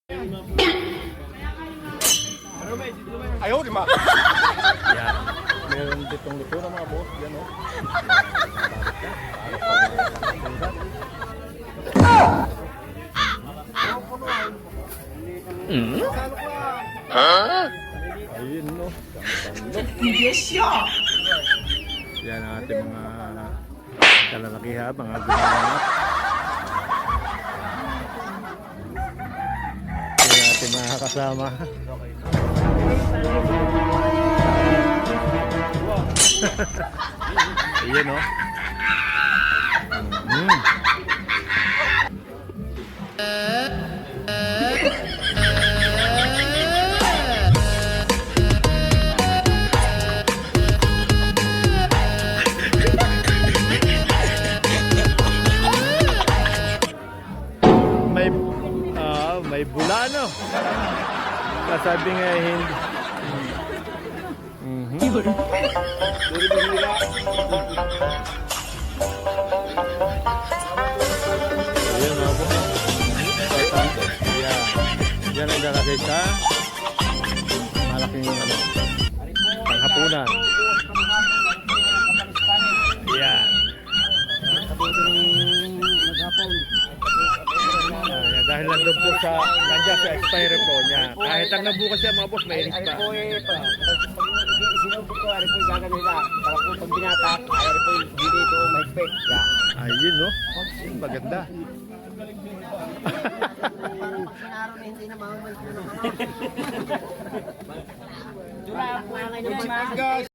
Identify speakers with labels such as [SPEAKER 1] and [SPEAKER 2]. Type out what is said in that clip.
[SPEAKER 1] Ayaw, di ma.
[SPEAKER 2] Yan. Meron ditong luto ng mga boss. Yan o. Ayun no. Yan ang ating mga kalalaki ha. Mga gumagamit. Yan ang ating mga kasama. Ayan o. May bula no. Kasabi nga hindi. Ayan mga po. Yan ang lalagay sa malaking panghapunan. Yan. Dahil nandun po sa nandiyan sa expiry po niya. Kahit ang nabukas siya mga boss, mainit pa.
[SPEAKER 1] Sinubok ko, ari po yung gagawin na. Para po pag binatak, ari po yung hindi ito mahigpit.
[SPEAKER 2] Ayun no? Maganda.
[SPEAKER 1] Sinaro na hindi na mamamay ko. Wala akong angay naman.